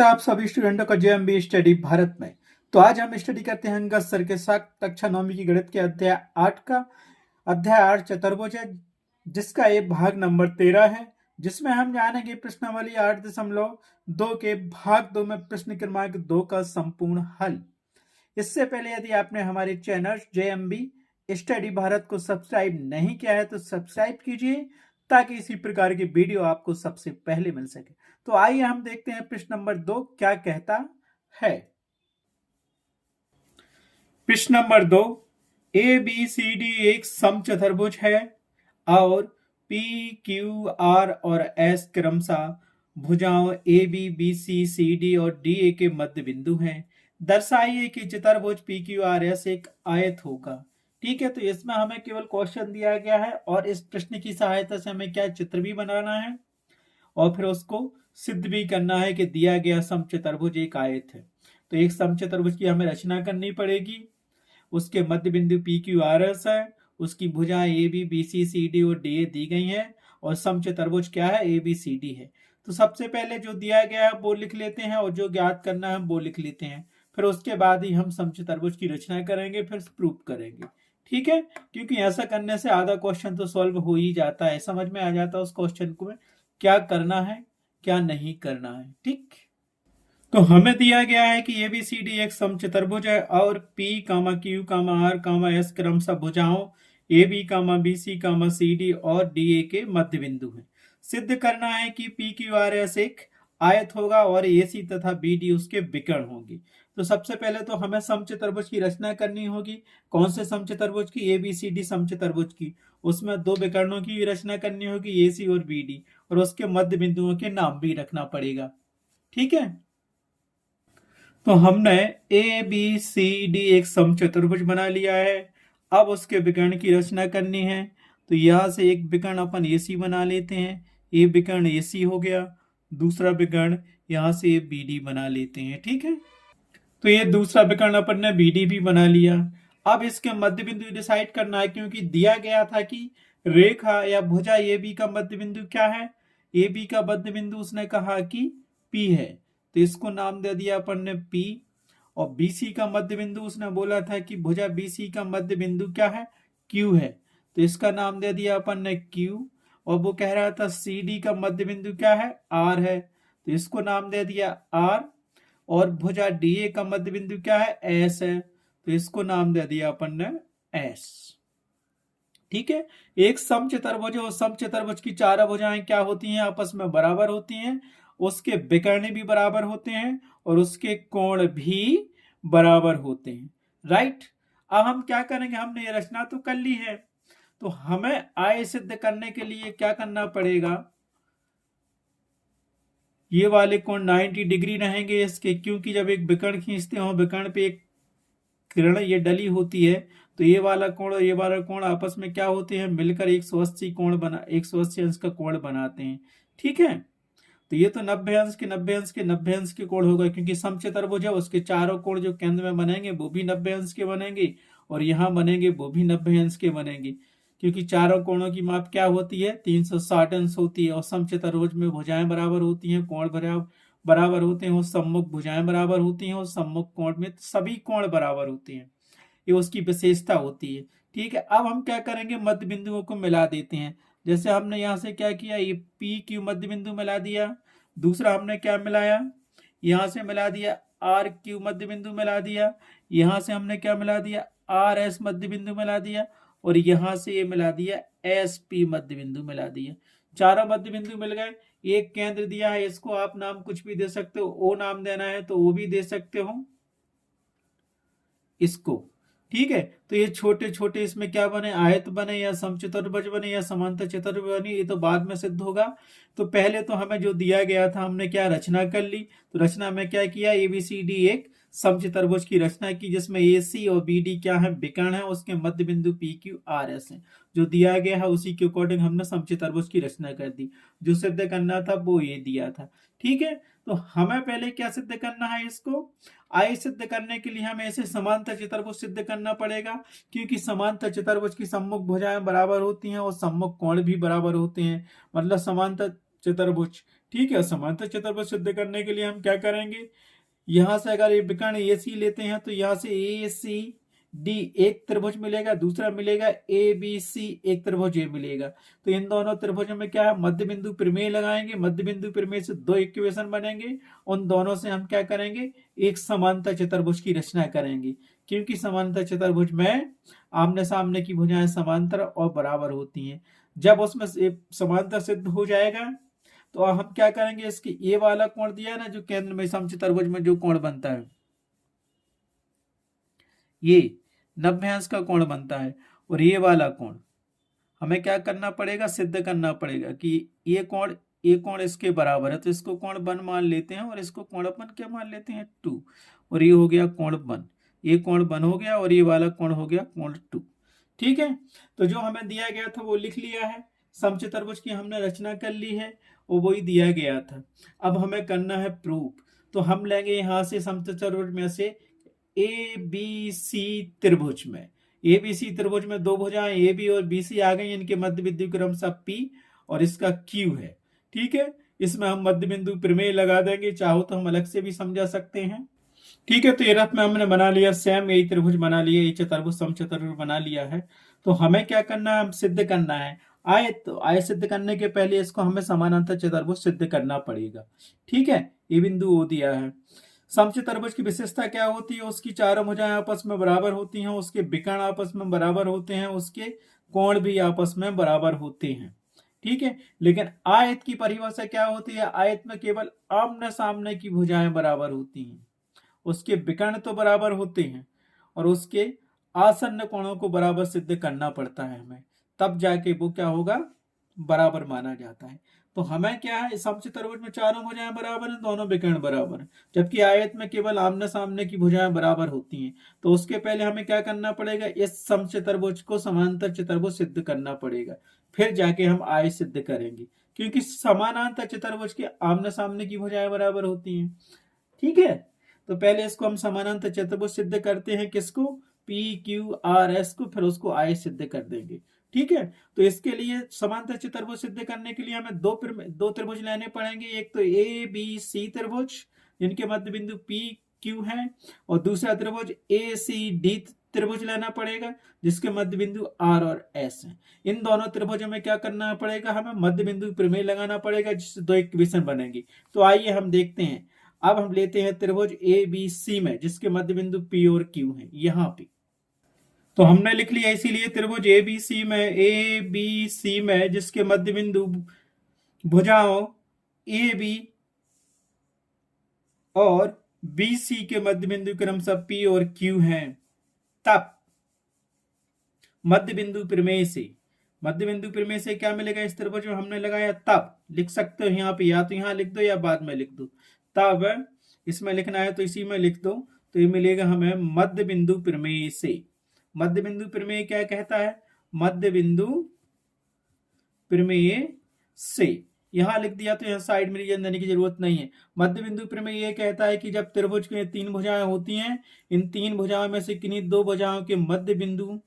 स्वागत है आप सभी स्टूडेंटों का जेएमबी स्टडी भारत में। तो आज हम स्टडी करते हैं अंगद सर के साथ कक्षा 9वीं की गणित के अध्याय 8 का। अध्याय 8 चतुर्भुज है, जिसका ये भाग नंबर 13 है, जिसमें हम जानेंगे प्रश्नावली 8.2 के भाग 2 में प्रश्न क्रमांक 2 का संपूर्ण हल। इससे पहले यदि आपने हमारे चैनल जेएमबी स्टडी भारत को सब्सक्राइब नहीं किया है तो सब्सक्राइब कीजिए, ताकि इसी प्रकार की वीडियो आपको सबसे पहले मिल सके। तो आइए हम देखते हैं प्रश्न नंबर 2 क्या कहता है। प्रश्न number 2, A B C D एक समचतुर्भुज है और पी क्यू आर और एस क्रमशः भुजाओं A B B C C D और डी ए के मध्य बिंदु हैं। दर्शाइए कि चतुर्भुज पी क्यू आर एस एक आयत होगा। ठीक है, तो इसमें हमें केवल क्वेश्चन दिया गया है और इस प्रश्न की सहायता से हमें क्या चित्र भी बनाना है और फिर उसको सिद्ध भी करना है कि दिया गया समचतुर्भुज एक आयत है। तो एक समचतुर्भुज की हमें रचना करनी पड़ेगी, उसके मध्य बिंदु पी क्यू आर एस है, उसकी भुजाएं A B B C C D और डी ए दी गई हैं और समचतुर्भुज क्या है, ए बी सी डी है। तो सबसे पहले जो दिया गया है वो लिख लेते हैं और जो ज्ञात करना है वो लिख लेते हैं, फिर उसके बाद ही हम समचतुर्भुज की रचना करेंगे, फिर प्रूव करेंगे। ठीक है, क्योंकि ऐसा करने से आधा क्वेश्चन तो सॉल्व हो ही जाता है, समझ में आ जाता है उस क्वेश्चन को क्या करना है क्या नहीं करना है। ठीक, तो हमें दिया गया है कि एबीसीडी एक समचतुर्भुज है और P comma Q comma R comma S क्रमशः भुजाओं A B comma B C comma C D और डी ए के मध्य बिंदु है। सिद्ध करना है कि पी क्यू आर एस एक आयत होगा और ए सी तथा बी डी उसके विकर्ण होंगे। तो सबसे पहले तो हमें समचतुर्भुज की रचना करनी होगी। कौन से समचतुर्भुज की? ए बी सी डी समचतुर्भुज की। उसमें दो विकर्णों की रचना करनी होगी, ए सी और बी डी, और उसके मध्य बिंदुओं के नाम भी रखना पड़ेगा। ठीक है, तो हमने ए बी सी डी एक समचतुर्भुज बना लिया है। अब उसके विकर्ण की रचना करनी है, तो यहां से एक विकर्ण अपन ए सी बना लेते हैं। ये विकर्ण ए सी हो गया, दूसरा विकर्ण यहां से बी डी बना लेते हैं। ठीक है, तो ये दूसरा विकर्ण अपन ने बी डी भी बना लिया। अब इसके मध्य बिंदु डिसाइड करना है, क्योंकि दिया गया था कि रेखा या भुजा ए बी का मध्य बिंदु क्या है। ए बी का मध्य बिंदु उसने कहा कि पी है, तो इसको नाम दे दिया अपन ने पी। और बीसी का मध्य बिंदु उसने बोला था कि भुजा बीसी का मध्य बिंदु क्या है, क्यू है, तो इसका नाम दे दिया अपन ने क्यू। और वो कह रहा था सी डी का मध्य बिंदु क्या है, आर है, तो इसको नाम दे दिया आर। और भुजा डी ए का मध्य बिंदु क्या है, एस है, तो इसको नाम दे दिया अपन ने एस। ठीक है, एक समचतुर्भुज और समचतुर्भुज की चार भुजाएं क्या होती हैं, आपस में बराबर होती हैं, उसके विकर्ण भी बराबर होते हैं और उसके कोण भी बराबर होते हैं। राइट, अब हम क्या करेंगे, हमने ये रचना तो कर ली है, तो हमें आय सिद्ध करने के लिए क्या करना पड़ेगा, ये वाले कोण 90 डिग्री रहेंगे इसके, क्योंकि जब एक विकर्ण खींचते हो, विकर्ण पे एक किरण ये डली होती है, तो ये वाला कोण और ये वाला कोण आपस में क्या होते हैं, मिलकर 180 कोण बना 180 अंश का कोण बनाते हैं। ठीक है, तो ये तो 90 अंश के 90 अंश के 90 अंश के कोण होगा, क्योंकि समचतुर्भुज है, उसके चारों कोण जो केंद्र में बनेंगे वो भी 90 अंश के बनेंगे और यहाँ बनेंगे वो भी 90 अंश के बनेंगे, क्योंकि चारों कोणों की माप क्या होती है, 360 अंश होती है। और समचतुर्भुज में भुजाएं बराबर होती हैं, कोण बराबर होते हैं, और सम्मुख भुजाएं बराबर होती हैं, और सम्मुख कोण में सभी कोण बराबर होते हैं, ये उसकी विशेषता होती है। ठीक है, अब हम क्या करेंगे, मध्य बिंदुओं को मिला देते हैं। जैसे हमने यहाँ से क्या किया, ये पी क्यू मध्य बिंदु मिला दिया, दूसरा हमने क्या मिलाया, यहाँ से मिला दिया आर क्यू मध्य बिंदु मिला दिया, यहाँ से हमने क्या मिला दिया, आर एस मध्य बिंदु मिला दिया, और यहाँ से ये मिला दिया एस पी मध्य बिंदु मिला दिया। चारों मध्य बिंदु मिल गए। एक केंद्र दिया है, इसको आप नाम कुछ भी दे सकते हो, ओ नाम देना है तो वो भी दे सकते हो इसको। ठीक है, तो ये छोटे छोटे इसमें क्या बने, आयत बने या समचतुर्भुज बने या समांतर चतुर्भुज बने, ये तो बाद में सिद्ध होगा। तो पहले तो हमें जो दिया गया था हमने क्या रचना कर ली, तो रचना में क्या किया, एबीसीडी एक समचतुर्भुज की रचना की, जिसमें ए सी और बी डी क्या है, विकर्ण है, उसके मध्य बिंदु पी क्यू आर एस है। जो दिया गया है उसी के अकॉर्डिंग हमने समचतुर्भुज की रचना कर दी। जो सिद्ध करना था वो ये दिया था। ठीक है, तो हमें पहले क्या सिद्ध करना है, इसको आय सिद्ध करने के लिए हमें ऐसे समांतर चतुर्भुज सिद्ध करना पड़ेगा, क्योंकि समांतर चतुर्भुज की सम्मुख भुजाएं बराबर होती हैं और सम्मुख कोण भी बराबर होते हैं। मतलब समांतर चतुर्भुज। ठीक है, समांतर चतुर्भुज सिद्ध करने के लिए हम क्या करेंगे, यहां से अगर ये विकर्ण ए सी लेते हैं तो यहां से ए सी डी एक त्रिभुज मिलेगा, दूसरा मिलेगा ए बी सी एक त्रिभुज ए मिलेगा। तो इन दोनों त्रिभुजों में क्या है, मध्य बिंदु प्रमेय लगाएंगे, मध्य बिंदु प्रमेय से दो इक्वेशन बनेंगे, उन दोनों से हम क्या करेंगे, एक समांतर चतुर्भुज की रचना करेंगे। क्योंकि समांतर चतुर्भुज में आमने सामने की भुजाएं समांतर और बराबर होती हैं। जब उसमें समांतर सिद्ध हो जाएगा तो हम क्या करेंगे, इसके ये वाला कोण दिया है ना, जो केंद्र में समचतुर्भुज में जो कोण बनता है, ये 90 अंश का कोण बनता है, और ये वाला कोण हमें क्या करना पड़ेगा, सिद्ध करना पड़ेगा कि ये कोण इसके बराबर है। तो इसको कोण 1 मान लेते हैं और इसको कोण अपन क्या मान लेते हैं, 2, और ये हो गया कोण 1, ये कोण 1 हो गया, और ये वाला कोण हो गया कोण 2। ठीक है, तो जो हमें दिया गया था वो लिख लिया है, समचतुर्भुज की हमने रचना कर ली है, वो वही दिया गया था। अब हमें करना है प्रूफ। तो हम लेंगे यहां से समचतुर्भुज में से ए बी सी त्रिभुज में, ए बी सी त्रिभुज में दो भुजाएं ए बी और बी सी आ गई, इनके मध्य बिंदु क्रमशः पी और इसका क्यू है। ठीक है, इसमें हम मध्य बिंदु प्रमेय लगा देंगे, चाहो तो हम अलग से भी समझा सकते हैं। ठीक है, तो ये रथ में हमने बना लिया, सेम यही त्रिभुज बना लिया, ये चतुर्भुज समचतुर्भुज बना लिया है। तो हमें क्या करना है, हम सिद्ध करना है आयत। तो आयत सिद्ध करने के पहले इसको हमें समानांतर चतुर्भुज सिद्ध करना पड़ेगा। ठीक है, ये बिंदु ओ दिया है। समचतुर्भुज की विशेषता क्या होती है, उसकी चारों भुजाएं आपस में बराबर होती हैं, उसके विकर्ण आपस में बराबर होते हैं, उसके कोण भी आपस में बराबर होते हैं। ठीक है, लेकिन आयत की परिभाषा क्या होती है, आयत में केवल आमने सामने की भुजाएं बराबर होती हैं, उसके विकर्ण तो बराबर होते हैं, और उसके आसन्न कोणों को बराबर सिद्ध करना पड़ता है हमें, तब जाके वो क्या होगा, बराबर माना जाता है। तो हमें क्या है, समचतुर्भुज में चारों भुजाएं बराबर हैं, दोनों विकर्ण बराबर हैं, जबकि आयत में केवल आमने सामने की भुजाएं बराबर होती हैं। तो उसके पहले हमें क्या करना पड़ेगा, इस समचतुर्भुज को समांतर चतुर्भुज सिद्ध करना पड़ेगा, फिर जाके हम आयत सिद्ध करेंगे, क्योंकि समानांतर चतुर्भुज के आमने सामने की भुजाएं बराबर होती हैं। ठीक है, तो पहले इसको हम समानांतर चतुर्भुज सिद्ध करते हैं, किसको, पी क्यू आर एस को, फिर उसको आयत सिद्ध कर देंगे। ठीक है, तो इसके लिए समांतर चतुर्भुज सिद्ध करने के लिए हमें दो त्रिभुज लेने पड़ेंगे, एक तो ए बी सी त्रिभुज जिनके मध्य बिंदु पी क्यू है, और दूसरा त्रिभुज ए सी डी त्रिभुज लेना पड़ेगा जिसके मध्य बिंदु आर और एस है। इन दोनों त्रिभुजों में क्या करना पड़ेगा, हमें मध्य बिंदु प्रमेय लगाना पड़ेगा, जिससे दो इक्वेशन बनेंगी। तो आइए हम देखते हैं। अब हम लेते हैं त्रिभुज ए बी सी में जिसके मध्य बिंदु पी और क्यू है, यहां पे तो हमने लिख लिया, इसीलिए त्रिभुज ए बी सी में जिसके मध्य बिंदु भुजाओं ए बी और बी सी के मध्य बिंदु क्रमशः पी और क्यू हैं, तब मध्य बिंदु प्रमेय से क्या मिलेगा, इस त्रिभुज में हमने लगाया, तब लिख सकते हो यहाँ पे, या तो यहाँ लिख दो या बाद में लिख दो, तब इसमें लिखना है तो इसी में लिख दो। तो ये मिलेगा हमें मध्य बिंदु प्रमेय से। मध्य बिंदु प्रमेय क्या कहता है, मध्य बिंदु प्रमेय से, यहां लिख दिया तो यहां साइड में रीजन देने की जरूरत नहीं है। मध्य बिंदु प्रमेय ये कहता है कि जब त्रिभुज में तीन भुजाएं होती हैं, इन तीन भुजाओं में से किन्हीं दो भुजाओं के मध्य बिंदु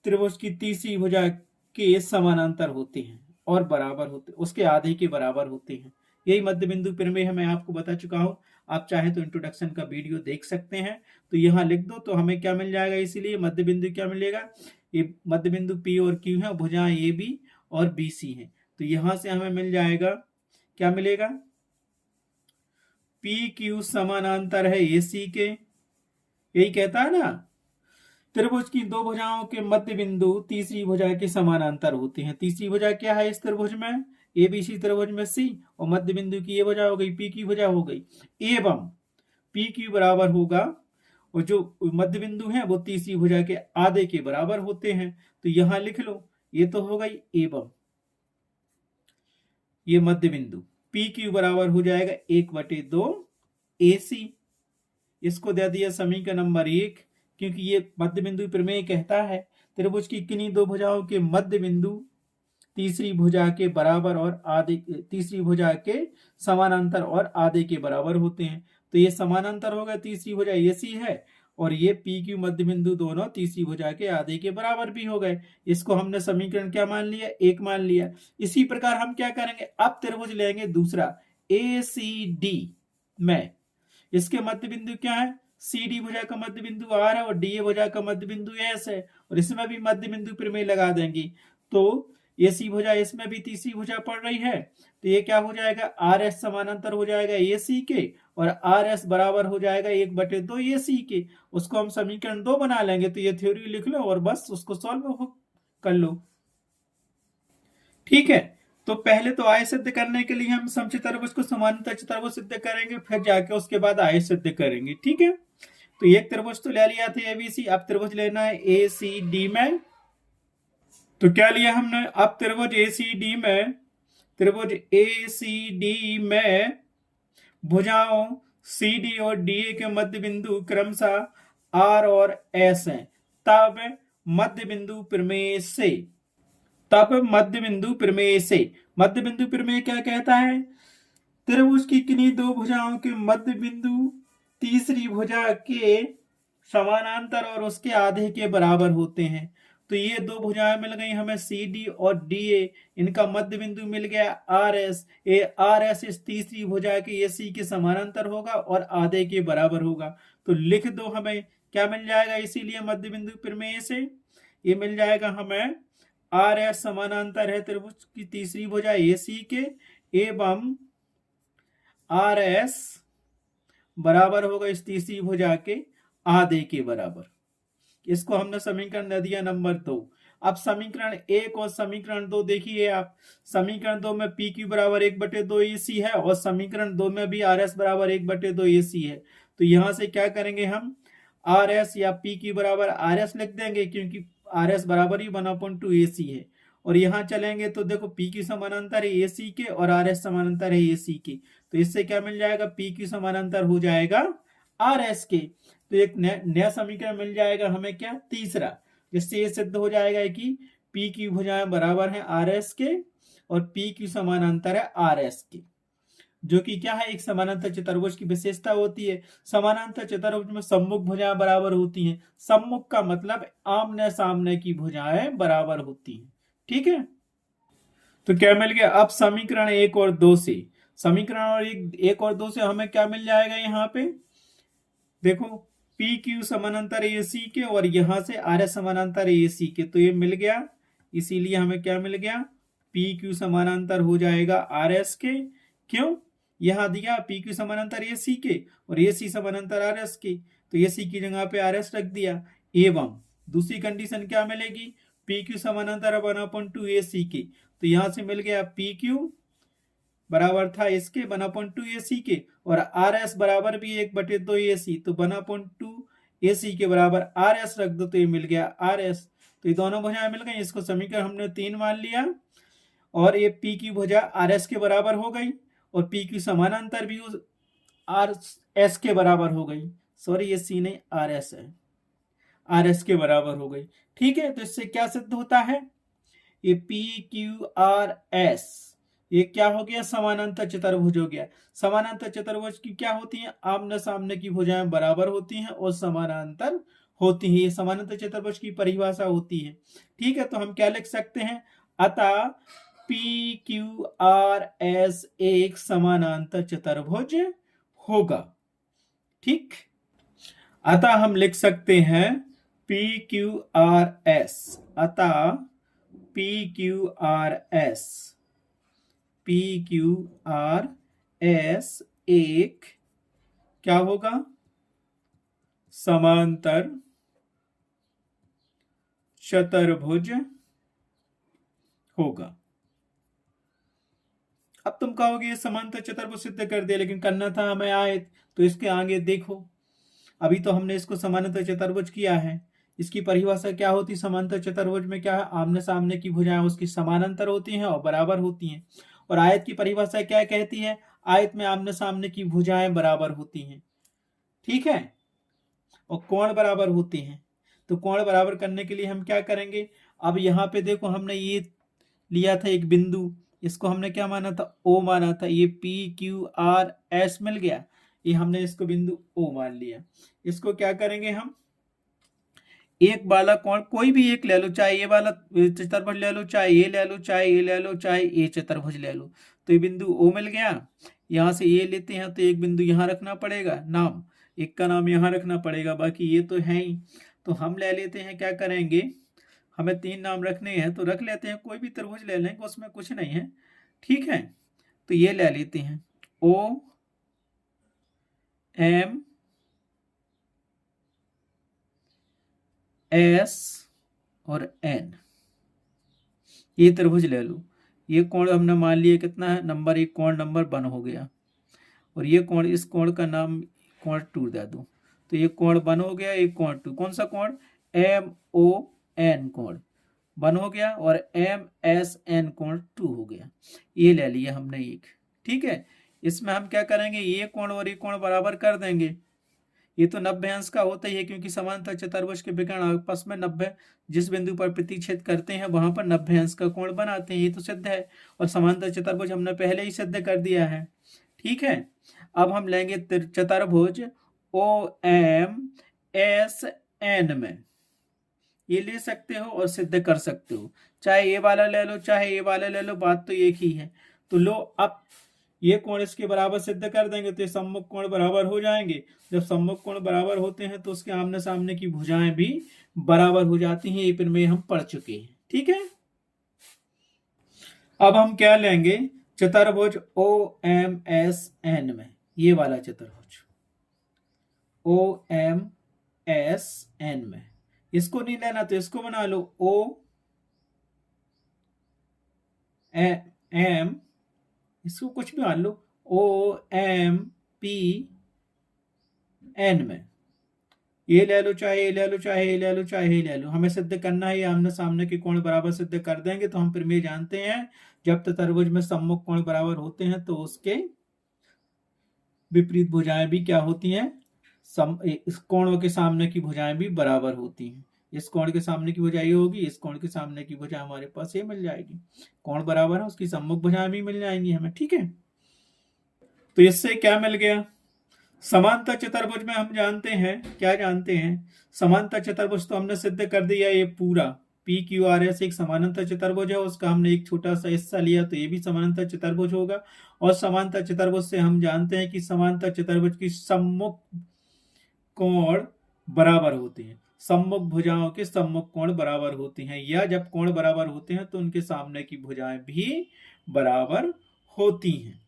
त्रिभुज की तीसरी भुजा के समानांतर होते हैं और बराबर होते, उसके आधे के बराबर होते हैं। यही मध्य बिंदु प्रमेय है, मैं आपको बता चुका हूं। आप चाहे तो इंट्रोडक्शन का वीडियो देख सकते हैं। तो यहाँ लिख दो तो हमें क्या मिल जाएगा, इसीलिए मध्य बिंदु क्या मिलेगा, ये मध्य बिंदु पी और क्यू है, भुजाएं ए बी और बी सी है। तो यहां से हमें मिल जाएगा, क्या मिलेगा, पी क्यू समानांतर है ए सी के, यही कहता है ना, त्रिभुज की दो भुजाओं के मध्य बिंदु तीसरी भुजा के समानांतर होते हैं। तीसरी भुजा क्या है इस त्रिभुज में, ए बी सी त्रिभुज में सी, और मध्य बिंदु की ये भुजा हो गई, पी की भुजा हो गई, एवं पी क्यू बराबर होगा, और जो मध्य बिंदु है वो तीसरी भुजा के आधे के बराबर होते हैं। तो यहां लिख लो, ये तो हो गई एवं, ये मध्य बिंदु पी क्यू बराबर हो जाएगा 1/2 AC। इसको दे दिया समीकरण नंबर 1, क्योंकि ये मध्य बिंदु प्रमेय कहता है त्रिभुज की किन्हीं दो भुजाओं के मध्य बिंदु तीसरी भुजा के बराबर और आधे, तीसरी भुजा के समानांतर और आधे के बराबर होते हैं। तो ये समानांतर होगा, तीसरी भुजा AC है और ये पी क्यू मध्य बिंदु दोनों तीसरी भुजा के आधे के बराबर भी हो गए। इसको हमने समीकरण क्या मान लिया, 1 मान लिया। इसी प्रकार हम क्या करेंगे, अब त्रिभुज लेंगे दूसरा ए सी डी में। इसके मध्य बिंदु क्या है, सी डी भुजा का मध्य बिंदु आर है और डी ए भुजा का मध्य बिंदु एस है, और इसमें भी मध्य बिंदु प्रमेय लगा देंगे। तो ये सी भुजा इसमें भी तीसरी भुजा पड़ रही है, तो ये क्या हो जाएगा, आर एस समानांतर हो जाएगा ए सी के, और आर एस बराबर हो जाएगा 1/2 ए सी के। उसको हम समीकरण 2 बना लेंगे। तो ये थ्योरी लिख लो और बस उसको सॉल्व कर लो। ठीक है, तो पहले तो आय सिद्ध करने के लिए हम समचतुर्भुज को समानांतर चतुर्भुज सिद्ध करेंगे, फिर जाके उसके बाद आय सिद्ध करेंगे। ठीक है, तो एक त्रिभुज तो ले लिया था एबीसी, अब त्रिभुज लेना है ए सी डी में। तो क्या लिया हमने, अब त्रिभुज ए सी डी में, त्रिभुज ए सी डी में भुजाओं सी डी और डी ए के मध्य बिंदु क्रमशः आर और एस हैं। तब मध्य बिंदु प्रमेय से, मध्य बिंदु प्रमेय क्या कहता है, त्रिभुज की किन्हीं दो भुजाओं के मध्य बिंदु तीसरी भुजा के समानांतर और उसके आधे के बराबर होते हैं। तो ये दो भुजाएं मिल गई हमें, सी डी और डी ए, इनका मध्य बिंदु मिल गया R S. A R S इस तीसरी भुजा के ए सी के समानांतर होगा और आधे के बराबर होगा। तो लिख दो, हमें क्या मिल जाएगा, इसीलिए मध्य बिंदु प्रमेय से ये मिल जाएगा हमें, आर एस समानांतर है त्रिभुज की तीसरी भुजा ए सी के, एवं आर एस बराबर होगा इस तीसरी भुजा के आधे के बराबर। इसको हमने समीकरण दे दिया नंबर 2। अब समीकरण 1 और समीकरण 2 देखिए आप। समीकरण 2 में पी क्यू बराबर 1/2 ए सी है, और समीकरण 2 में भी आर एस बराबर 1/2 ए सी है। तो यहां से क्या करेंगे हम, आर एस या पी क्यू बराबर आर एस लिख देंगे, क्योंकि आर एस बराबर ही 1/2 ए सी है। और यहाँ चलेंगे तो देखो पी क्यू समानांतर है ए सी के और आर एस समानांतर है ए सी के। तो इससे क्या मिल जाएगा, पी क्यू समानांतर हो जाएगा आर एस के। तो एक नया समीकरण मिल जाएगा हमें, क्या, तीसरा, जिससे ये सिद्ध हो जाएगा कि पी क्यू भुजाएं बराबर हैं आर एस के और पी क्यू समानांतर है आर एस के, जो कि क्या है, एक समानांतर चतुर्भुज की विशेषता होती है। समानांतर चतुर्भुज में सम्मुख भुजाएं बराबर होती हैं। सम्मुख का मतलब आमने सामने की भुजाएं बराबर होती हैं। ठीक है, तो क्या मिल गया, अब समीकरण 1 और 2 से, समीकरण और 1 और 2 से हमें क्या मिल जाएगा, यहाँ पे देखो पी क्यू समानांतर ए सी के और यहां से आर एस समानांतर ए सी के। तो ये मिल गया, इसीलिए हमें क्या मिल गया, पी क्यू समानांतर हो जाएगा आर एस के। क्यों, यहां दिया पी क्यू समानांतर ए सी के और ए सी समानांतर आर एस के, तो ए सी की जगह पे आर एस रख दिया। एवं दूसरी कंडीशन क्या मिलेगी, पी क्यू समानांतर 1/2 ए सी के। तो यहां से मिल गया पी क्यू बराबर था इसके 1/2 ए सी के, और आर एस बराबर भी 1/2 ए सी। तो 1/2 ए सी के बराबर आर एस रख दो, तो ये मिल गया आर एस। तो ये दोनों भुजाएं मिल गई, इसको समीकरण हमने 3 मान लिया, और ये पी की भुजा आर एस के बराबर हो गई, और पी की समानांतर भी आर एस के बराबर हो गई। सॉरी, ये सी नहीं, आर एस है, आर एस के बराबर हो गई। ठीक है, तो इससे क्या सिद्ध होता है, ये पी क्यू आर एस, ये क्या हो गया, समानांतर चतुर्भुज हो गया। समानांतर चतुर्भुज की क्या होती है, आमने सामने की भुजाएं बराबर होती हैं और समानांतर होती हैं। ये समानांतर चतुर्भुज की परिभाषा होती है। ठीक है, तो हम क्या लिख सकते हैं, अतः पी क्यू आर एस एक समानांतर चतुर्भुज होगा। ठीक, अतः हम लिख सकते हैं पी क्यू आर एस, अतः P Q R S, P Q R S एक क्या होगा, समांतर चतुर्भुज होगा। अब तुम कहोगे समांतर चतुर्भुज सिद्ध कर दिया, लेकिन करना था हमें आयत। तो इसके आगे देखो, अभी तो हमने इसको समांतर चतुर्भुज किया है। इसकी परिभाषा क्या होती, समांतर चतुर्भुज में क्या है, आमने सामने की भुजाएं उसकी समानांतर होती हैं और बराबर होती हैं। और आयत की परिभाषा क्या कहती है, आयत में आमने सामने की भुजाएं बराबर होती हैं। ठीक है, और कोण बराबर होते हैं। तो कोण बराबर करने के लिए हम क्या करेंगे, अब यहाँ पे देखो हमने ये लिया था एक बिंदु, इसको हमने क्या माना था, ओ माना था। ये पी क्यू आर एस मिल गया, ये हमने इसको बिंदु ओ मान लिया। इसको क्या करेंगे हम, एक वाला कोण कोई भी एक ले लो, चाहे ये वाला चतुर्भुज ले लो, चाहे ये ले लो, चाहे ये ले लो, चाहे ये चतुर्भुज ले लो। तो ये बिंदु ओ मिल गया। यहाँ से ये लेते हैं तो एक बिंदु यहाँ रखना पड़ेगा, नाम एक का नाम यहाँ रखना पड़ेगा, बाकी ये तो है ही। तो हम ले लेते हैं, क्या करेंगे, हमें 3 नाम रखने हैं तो रख लेते हैं, कोई भी त्रिभुज ले लेंगे, उसमें कुछ नहीं है। ठीक है, तो ये ले लेते हैं ओ एम एस और एन, ये त्रिभुज ले लो। ये कोण हमने मान लिया कितना है, नंबर 1 कोण नंबर 1 हो गया। और ये कोण, इस कोण का नाम कोण 2 दे दो। तो ये कोण 1 हो गया, एक कोण 2। कौन सा कोण, एम ओ एन कोण 1 हो गया, और एम एस एन कोण 2 हो गया। ये ले लिया हमने एक। ठीक है, इसमें हम क्या करेंगे, ये कोण और ये कोण बराबर कर देंगे। ये तो 90 अंश का होता ही है, क्योंकि समांतर चतुर्भुज के विकर्ण आपस में 90, जिस बिंदु पर प्रतिच्छेद करते हैं वहां पर 90 अंश का कोण बनाते हैं, ये तो सिद्ध है। और समांतर चतुर्भुज हमने पहले ही सिद्ध कर दिया है। ठीक है, अब हम लेंगे चतुर्भुज ओ एम एस एन में, ये ले सकते हो और सिद्ध कर सकते हो, चाहे ये वाला ले लो चाहे ये वाला ले लो, बात तो एक ही है। तो लो, अब ये कोण इसके बराबर सिद्ध कर देंगे तो ये सम्मुख कोण बराबर हो जाएंगे। जब सम्मुख कोण बराबर होते हैं तो उसके आमने सामने की भुजाएं भी बराबर हो जाती हैं। ये प्रमेय हम पढ़ चुके हैं। ठीक है, अब हम क्या लेंगे, चतुर्भुज ओ एम एस एन में, ये वाला चतुर्भुज ओ एम एस एन में, इसको नहीं लेना तो इसको बना लो ओ एम, इसको कुछ भी मान लो, ओ एम पी एन में, ये ले लो चाहे ये ले लो चाहे ये ले लो चाहे ये ले लो। हमें सिद्ध करना है, आमने सामने के कोण बराबर सिद्ध कर देंगे तो हम प्रमेय जानते हैं, जब चतुर्भुज में सम्मुख कोण बराबर होते हैं तो उसके विपरीत भुजाएं भी क्या होती हैं, इस कोणों के सामने की भुजाएं भी बराबर होती हैं। इस कोण के सामने की भुजा ये होगी, इस कोण के सामने की भुजा हमारे पास ये मिल जाएगी। कोण बराबर है, उसकी सम्मुख भुजाएं भी मिल जाएंगी हमें। ठीक है, तो इससे क्या मिल गया, समांतर चतुर्भुज में हम जानते हैं, क्या जानते हैं, समांतर चतुर्भुज तो हमने सिद्ध कर दिया, ये पूरा पी क्यू आर एस एक समानांतर चतुर्भुज है, उसका हमने एक छोटा सा हिस्सा लिया तो ये भी समानांतर चतुर्भुज होगा। और समांतर चतुर्भुज से हम जानते हैं कि समांतर चतुर्भुज की सम्मुख कोण बराबर होते हैं, सम्मुख भुजाओं के सम्मुख कोण बराबर होते हैं, या जब कोण बराबर होते हैं तो उनके सामने की भुजाएं भी बराबर होती हैं।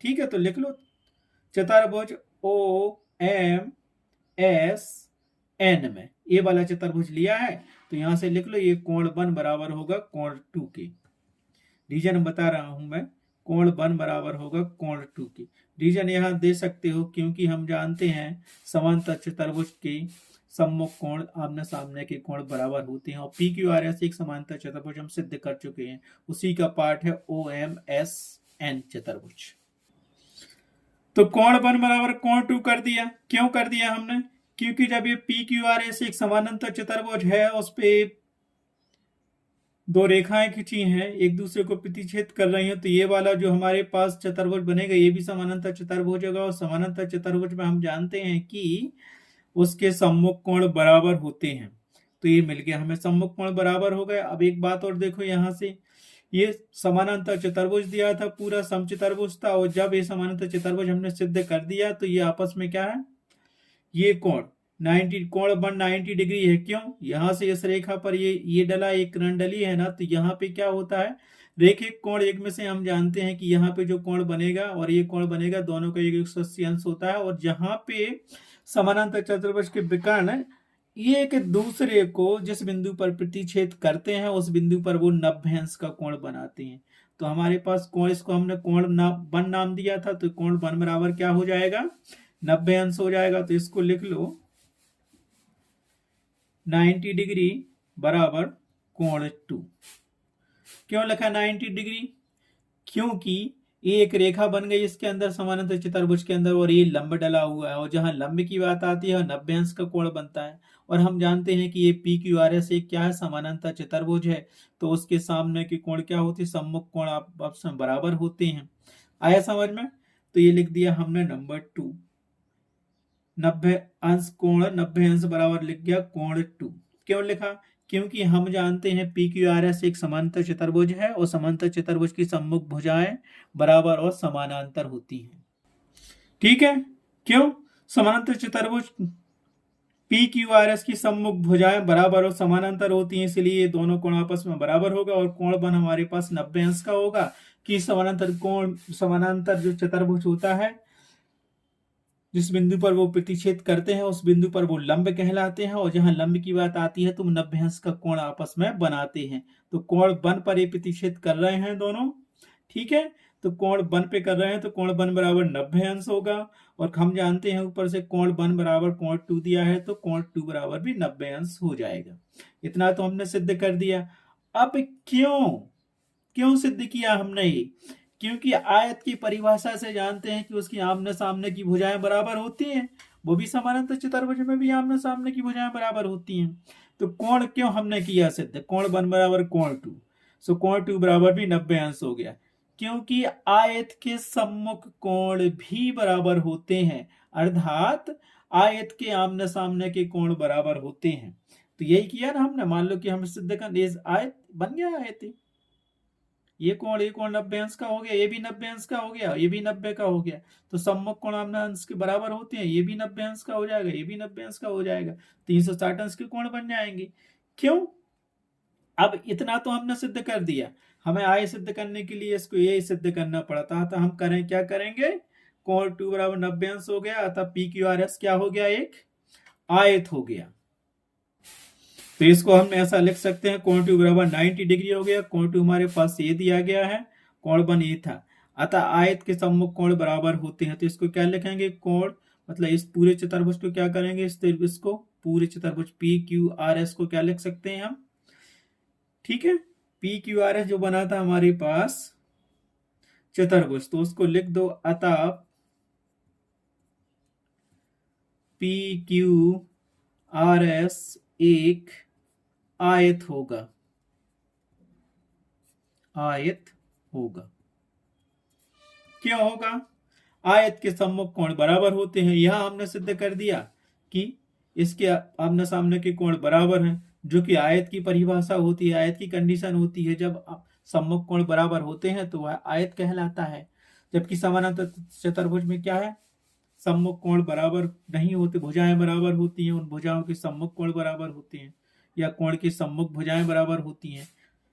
ठीक है, तो लिख लो चतुर्भुज ओ एम एस एन में, ये वाला चतुर्भुज लिया है तो यहां से लिख लो, ये कोण 1 बराबर होगा कोण 2 के। रीजन बता रहा हूं मैं, कोण 1 बराबर होगा कोण 2 के। रीजन यहां दे सकते हो, क्योंकि हम जानते हैं समांतर चतुर्भुज के सम्मुख कोण आमने सामने के कोण बराबर होते हैं, और पी क्यू आर एस एक समांतर चतुर्भुज हम सिद्ध कर चुके हैं, उसी का पार्ट है ओ एम एस एन चतुर्भुज। तो कोण 1 बराबर कोण 2 कर दिया। क्यों कर दिया हमने, क्योंकि जब ये पी क्यू आर एस एक समानांतर चतुर्भुज है, उस पे 2 रेखाएं खींची हैं, एक दूसरे को प्रतिच्छेद कर रही हैं, तो ये वाला जो हमारे पास चतुर्भुज बनेगा ये भी समानांतर चतुर्भुज होगा। और समानांतर चतुर्भुज में हम जानते हैं कि उसके सम्मुख कोण बराबर होते हैं, तो ये मिल गया हमें, सम्मुख कोण बराबर हो गए। अब एक बात और देखो, यहां से ये समानांतर चतुर्भुज दिया था, पूरा समचतुर्भुज था, और जब ये समानांतर चतुर्भुज हमने सिद्ध कर दिया तो ये आपस में क्या है, ये कोण 90 कोण 190 डिग्री है। क्यों, यहां से इस रेखा पर ये डला, एक किरण डली है ना, तो यहाँ पे क्या होता है, रेखिक कोण एक में से हम जानते हैं कि यहाँ पे जो कोण बनेगा और ये कोण बनेगा, दोनों का 180 अंश होता है। और जहां पे समानांतर चतुर्भुज के विकर्ण एक दूसरे को जिस बिंदु पर प्रतिच्छेद करते हैं, उस बिंदु पर वो 90 अंश का कोण बनाते हैं। तो हमारे पास कोण, इसको हमने कोण 1 नाम दिया था, तो कोण 1 बराबर क्या हो जाएगा, 90 अंश हो जाएगा। तो इसको लिख लो 90 डिग्री बराबर कोण 2। क्यों लिखा 90 डिग्री, क्योंकि ये एक रेखा बन गई इसके अंदर, समानांतर चतुर्भुज के अंदर, और ये लंब डला हुआ है, और जहां लंब की बात आती है 90 अंश का कोण बनता है। और हम जानते हैं कि ये पी क्यू आर एस एक क्या है, समानांतर चतुर्भुज है, तो उसके सामने के कोण क्या होते हैं, सम्मुख कोण आपस में बराबर होते हैं। आया समझ में, तो ये लिख दिया हमने नंबर 2। 90 अंश बराबर लिख गया कोण 2। क्यों लिखा? क्योंकि हम जानते हैं पी क्यू आर एस एक समांतर चतुर्भुज है और समांतर चतुर्भुज की सम्मुख भुजाएं बराबर और समानांतर होती हैं। ठीक है, क्यों? समांतर चतुर्भुज पी क्यू आर एस की सम्मुख भुजाएं बराबर और समानांतर होती हैं, इसलिए ये दोनों कोण आपस में बराबर होगा और कोण बन हमारे पास 90 अंश का होगा। कि समानांतर जो चतुर्भुज होता है, जिस बिंदु पर वो प्रतिच्छेद करते हैं उस बिंदु पर वो लंब कहलाते हैं, और जहां लंब की बात आती है तो 90 अंश का कोण आपस में बनाते हैं। तो कोण बन पर ये प्रतिच्छेद कर रहे हैं दोनों। ठीक है, तो कोण बन पे कर रहे हैं तो कोण बन बराबर 90 अंश होगा। और हम जानते हैं ऊपर से कोण बन बराबर कोण 2 दिया है, तो कोण 2 बराबर भी 90 अंश हो जाएगा। इतना तो हमने सिद्ध कर दिया। अब क्यों सिद्ध किया हमने ये? क्योंकि आयत की परिभाषा से जानते हैं कि उसकी आमने सामने की भुजाएं बराबर होती हैं। वो भी समानांतर चतुर्भुज में भी आमने सामने की भुजाएं बराबर होती हैं। तो कोण क्यों हमने किया सिद्ध? कोण बन बराबर कोण 2, सो कोण 2 बराबर भी 90 अंश हो गया। क्योंकि आयत के सम्मुख कोण भी बराबर होते हैं, अर्थात आयत के आमने सामने के कोण बराबर होते हैं। तो यही किया ना हमने। मान लो कि हम सिद्ध कर, आयत बन गया आयत, ये कोण 90 अंश का हो गया, ये भी 90 अंश का हो गया, ये भी 90 का हो गया। तो सम्मुख कोण आमने अंश के बराबर होते हैं, ये भी 90 अंश का हो जाएगा, ये भी 90 अंश का हो जाएगा। 360 अंश के कोण बन जाएंगे। क्यों? अब इतना तो हमने सिद्ध कर दिया। हमें आय सिद्ध करने के लिए इसको ये सिद्ध करना पड़ता है, तो हम करें क्या करेंगे? कोण 2 बराबर 90 अंश हो गया, अतः पी क्यू आर एस क्या हो गया? एक आयत हो गया। तो इसको हम ऐसा लिख सकते हैं, कोण 2 बराबर 90 डिग्री हो गया। कोण 2 हमारे पास ये दिया गया है, कोण बन ये था, अतः आयत के सम्मुख कोण बराबर होते हैं। तो इसको क्या लिखेंगे? कोण मतलब इस पूरे चतुर्भुज को क्या करेंगे? इसको पूरे चतुर्भुज पी क्यू आर एस को क्या लिख सकते हैं हम? ठीक है, पी क्यू आर एस जो बना था हमारे पास चतुर्भुज, तो उसको लिख दो, अतः पी क्यू आर एस एक आयत होगा। आयत होगा। क्यों होगा? आयत के सम्मुख कोण बराबर होते हैं। यह हमने सिद्ध कर दिया कि इसके आमने सामने के कोण बराबर हैं, जो कि आयत की परिभाषा होती है, आयत की कंडीशन होती है। जब सम्मुख कोण बराबर होते हैं तो वह आयत कहलाता है। जबकि समानांतर चतुर्भुज में क्या है? सम्मुख कोण बराबर नहीं होते, भुजाएं बराबर होती हैं, उन भुजाओं के सम्मुख कोण बराबर होते हैं, या कोण की सम्मुख भुजाएं बराबर होती हैं।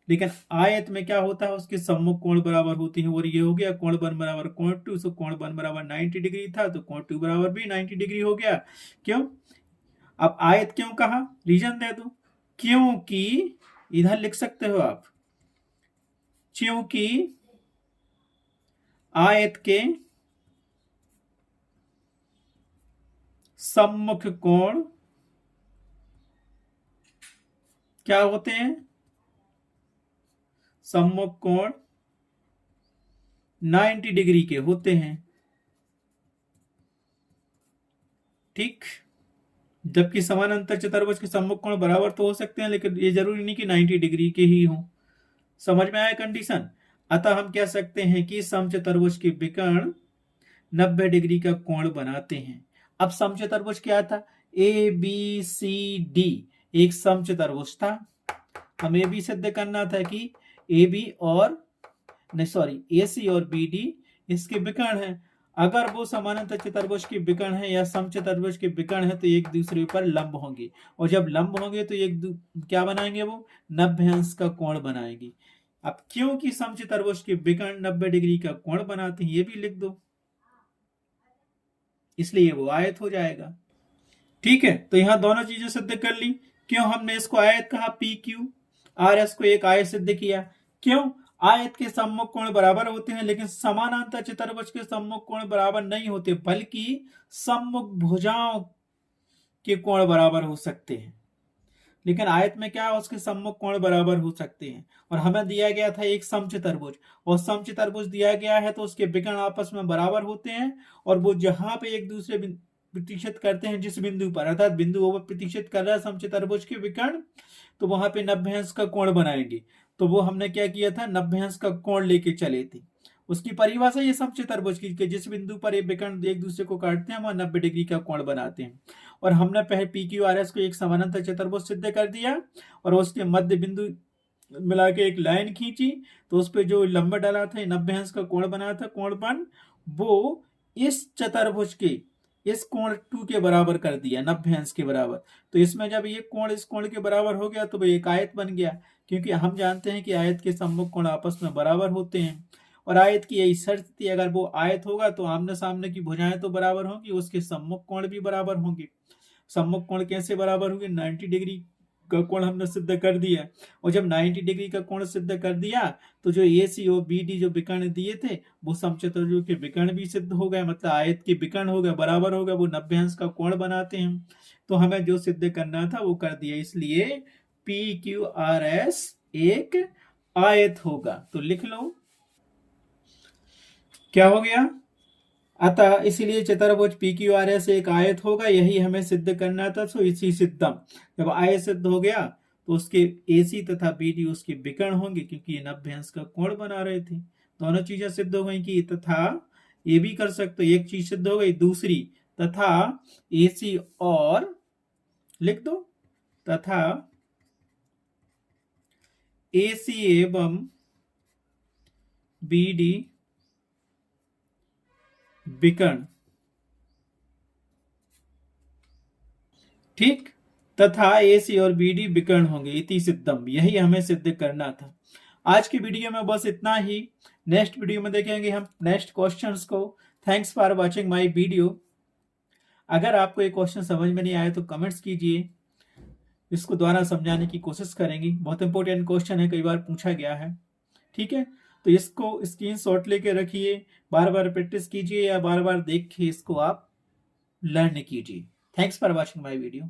लेकिन आयत में क्या होता है? उसके सम्मुख कोण बराबर होती हैं। और ये हो गया कोण बन बराबर कोण 2, सो कोण बन बराबर 90 डिग्री था, तो कोण 2 बराबर भी 90 डिग्री हो गया। क्यों? अब आयत क्यों कहा? रीजन दे दो। क्योंकि इधर लिख सकते हो आप, क्योंकि आयत के सम्मुख कोण क्या होते हैं? सम्मुख कोण 90 डिग्री के होते हैं। ठीक, जबकि समानांतर चतुर्भुज के सम्मुख कोण बराबर तो हो सकते हैं, लेकिन ये जरूरी नहीं कि 90 डिग्री के ही हो। समझ में आया कंडीशन? अतः हम कह सकते हैं कि समचतुर्भुज के विकर्ण 90 डिग्री का कोण बनाते हैं। अब समचतुर्भुज क्या था? ए बी सी डी एक समचतुर्भुज था। हमें भी सिद्ध करना था कि ए बी और ए सी और बी डी इसके विकर्ण हैं। अगर वो समानांतर चतुर्भुज के विकर्ण है या समचतुर्भुज के विकर्ण है तो एक दूसरे पर लंब होंगे, और जब लंब होंगे तो क्या बनाएंगे? वो 90 अंश का कोण बनाएंगे। अब क्योंकि समचतुर्भुज के विकर्ण 90 डिग्री का कोण बनाते हैं, ये भी लिख दो, इसलिए वो आयत हो जाएगा। ठीक है, तो यहां दोनों चीजें सिद्ध कर ली। क्यों हमने इसको आयत कहा? पी क्यू आर एस को एक आयत सिद्ध किया। क्यों? आयत के सम्मुख कोण बराबर होते हैं, लेकिन समानांतर चतुर्भुज के सम्मुख कोण बराबर नहीं होते, बल्कि सम्मुख भुजाओं के कोण बराबर हो सकते हैं। लेकिन आयत में क्या है? उसके सम्मुख कोण बराबर हो सकते हैं। और हमें दिया गया था एक समचतुर्भुज, और समचतुर्भुज दिया गया है तो उसके विकर्ण आपस में बराबर होते हैं, और वो जहां पे एक दूसरे प्रतिशत करते हैं, जिस बिंदु पर, अर्थात बिंदु वो प्रतिशत कर रहा है समचतुर्भुज के विकर्ण, तो वहां पे 90 अंश का कोण बनाएंगे। तो वो हमने क्या किया था? 90 अंश का कोण लेके चले थे, उसकी परिभाषा ये समचतुर्भुज की कि जिस बिंदु पर ये विकर्ण एक दूसरे को काटते हैं वहां 90 डिग्री का कोण बनाते हैं। और हमने पहले पी क्यू आर एस को एक समानांतर चतुर्भुज सिद्ध कर दिया और उसके मध्य बिंदु मिला के एक लाइन खींची, तो उस पर जो लंबा डाला था 90 अंश का कोण बना था, कोण बन वो इस चतुर्भुज के इस कोण 2 के बराबर कर दिया, 90 अंश के बराबर। तो इसमें जब ये कोण इस कोण के बराबर हो गया तो वो एक आयत बन गया, क्योंकि हम जानते हैं कि आयत के सम्मुख कोण आपस में बराबर होते हैं। और आयत की यही शर्त थी, अगर वो आयत होगा तो आमने सामने की भुजाएं तो बराबर होंगी, उसके सम्मुख कोण भी बराबर होंगे। सम्मुख कोण कैसे बराबर होंगे? 90 डिग्री का कोण हमने सिद्ध कर दिया। और जब 90 डिग्री का कोण सिद्ध कर दिया तो जो AC और BD जो विकर्ण दिए थे वो समचतुर्भुज के विकर्ण भी सिद्ध हो गए, मतलब आयत के विकर्ण हो गए, बराबर हो गए, वो 90 अंश का कोण बनाते हैं। तो हमें जो सिद्ध करना था वो कर दिया, इसलिए PQRS एक आयत होगा। तो लिख लो क्या हो गया, अतः इसीलिए चतुर्भुज PQRS एक आयत होगा, यही हमें सिद्ध करना था। सो इसी सिद्धम, जब आयत सिद्ध हो गया तो उसके AC तथा BD उसके विकर्ण होंगे, क्योंकि ये 90 अंश का कोण बना रहे थे। दोनों चीजें सिद्ध हो गई कि तथा ये भी कर सकते हो, एक चीज सिद्ध हो गई, दूसरी तथा AC और लिख दो तथा AC एवं BD विकर्ण, ठीक, तथा AC और BD विकर्ण होंगे, इति सिद्धम, यही हमें सिद्ध करना था। आज की वीडियो में बस इतना ही। नेक्स्ट वीडियो में देखेंगे हम नेक्स्ट क्वेश्चंस को। Thanks for watching my video. अगर आपको ये क्वेश्चन समझ में नहीं आया तो कमेंट्स कीजिए, इसको दोबारा समझाने की कोशिश करेंगे। बहुत इंपॉर्टेंट क्वेश्चन है, कई बार पूछा गया है, ठीक है। तो इसको स्क्रीनशॉट लेके रखिए, बार बार प्रैक्टिस कीजिए या बार बार देख के इसको आप लर्न कीजिए। Thanks for watching my video.